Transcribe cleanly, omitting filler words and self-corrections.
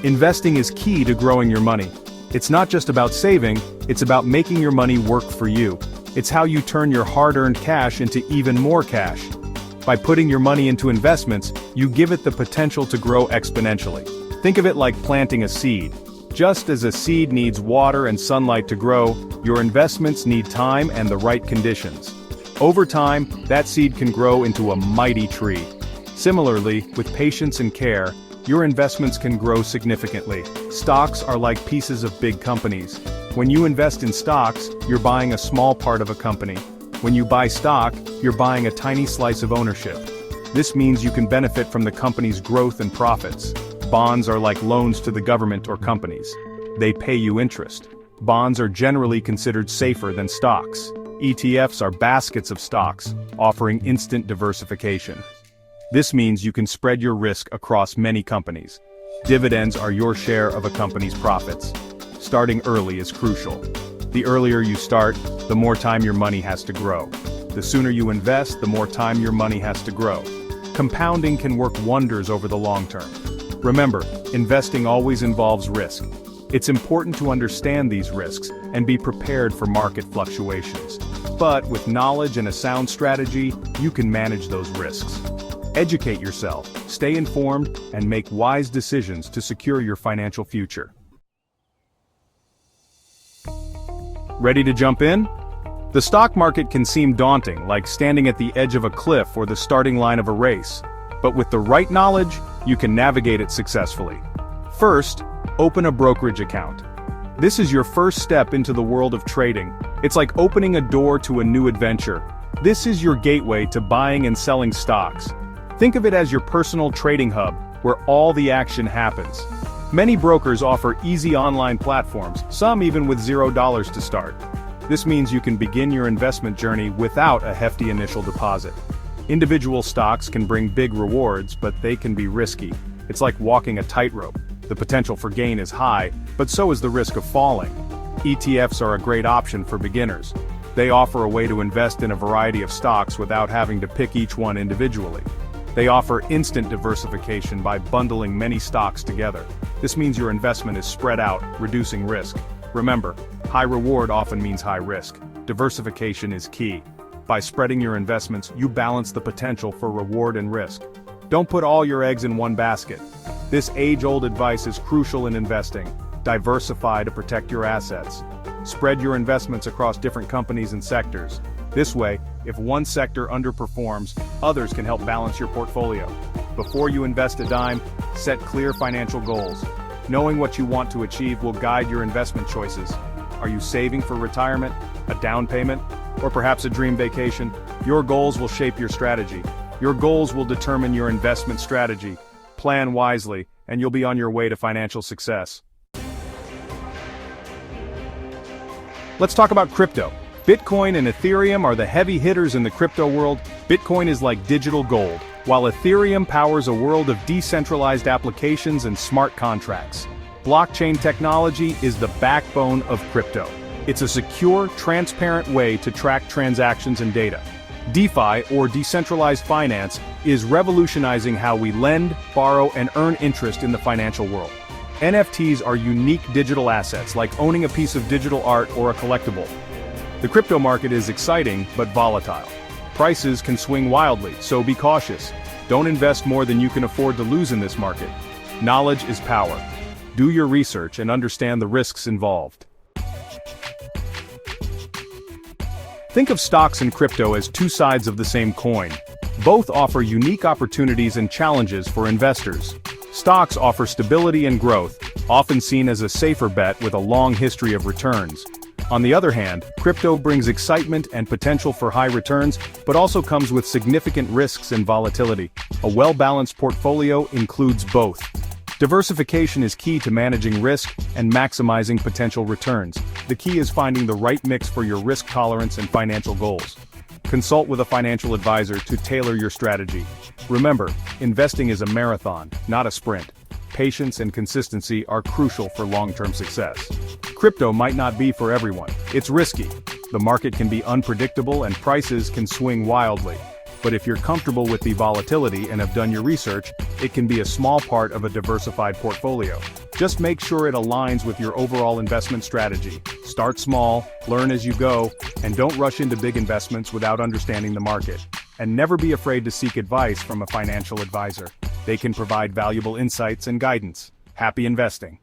Investing is key to growing your money. It's not just about saving, it's about making your money work for you. It's how you turn your hard-earned cash into even more cash. By putting your money into investments, you give it the potential to grow exponentially. Think of it like planting a seed. Just as a seed needs water and sunlight to grow, your investments need time and the right conditions. Over time, that seed can grow into a mighty tree. Similarly, with patience and care, your investments can grow significantly. Stocks are like pieces of big companies. When you invest in stocks, you're buying a small part of a company. When you buy stock, you're buying a tiny slice of ownership. This means you can benefit from the company's growth and profits. Bonds are like loans to the government or companies. They pay you interest. Bonds are generally considered safer than stocks. ETFs are baskets of stocks, offering instant diversification. This means you can spread your risk across many companies. Dividends are your share of a company's profits. Starting early is crucial. The earlier you start, the more time your money has to grow. The sooner you invest, the more time your money has to grow. Compounding can work wonders over the long term. Remember, investing always involves risk. It's important to understand these risks and be prepared for market fluctuations. But with knowledge and a sound strategy, you can manage those risks. Educate yourself, stay informed, and make wise decisions to secure your financial future. Ready to jump in? The stock market can seem daunting, like standing at the edge of a cliff or the starting line of a race. But with the right knowledge, you can navigate it successfully. First, open a brokerage account. This is your first step into the world of trading. It's like opening a door to a new adventure. This is your gateway to buying and selling stocks. Think of it as your personal trading hub, where all the action happens. Many brokers offer easy online platforms, some even with $0 to start. This means you can begin your investment journey without a hefty initial deposit. Individual stocks can bring big rewards, but they can be risky. It's like walking a tightrope. The potential for gain is high, but so is the risk of falling. ETFs are a great option for beginners. They offer a way to invest in a variety of stocks without having to pick each one individually. They offer instant diversification by bundling many stocks together. This means your investment is spread out, reducing risk. Remember, high reward often means high risk. Diversification is key. By spreading your investments, you balance the potential for reward and risk. Don't put all your eggs in one basket. This age-old advice is crucial in investing. Diversify to protect your assets. Spread your investments across different companies and sectors. This way, if one sector underperforms, others can help balance your portfolio. Before you invest a dime, set clear financial goals. Knowing what you want to achieve will guide your investment choices. Are you saving for retirement, a down payment, or perhaps a dream vacation? Your goals will shape your strategy. Your goals will determine your investment strategy. Plan wisely, and you'll be on your way to financial success. Let's talk about crypto. Bitcoin and Ethereum are the heavy hitters in the crypto world. Bitcoin is like digital gold, while Ethereum powers a world of decentralized applications and smart contracts. Blockchain technology is the backbone of crypto. It's a secure, transparent way to track transactions and data. DeFi, or decentralized finance, is revolutionizing how we lend, borrow, and earn interest in the financial world. NFTs are unique digital assets, like owning a piece of digital art or a collectible. The crypto market is exciting, but volatile. Prices can swing wildly, so be cautious. Don't invest more than you can afford to lose in this market. Knowledge is power. Do your research and understand the risks involved. Think of stocks and crypto as two sides of the same coin. Both offer unique opportunities and challenges for investors. Stocks offer stability and growth, often seen as a safer bet with a long history of returns. On the other hand, crypto brings excitement and potential for high returns, but also comes with significant risks and volatility. A well-balanced portfolio includes both. Diversification is key to managing risk and maximizing potential returns. The key is finding the right mix for your risk tolerance and financial goals. Consult with a financial advisor to tailor your strategy. Remember, investing is a marathon, not a sprint. Patience and consistency are crucial for long-term success. Crypto might not be for everyone. It's risky. The market can be unpredictable and prices can swing wildly. But if you're comfortable with the volatility and have done your research, it can be a small part of a diversified portfolio. Just make sure it aligns with your overall investment strategy. Start small, learn as you go, and don't rush into big investments without understanding the market. And never be afraid to seek advice from a financial advisor. They can provide valuable insights and guidance. Happy investing.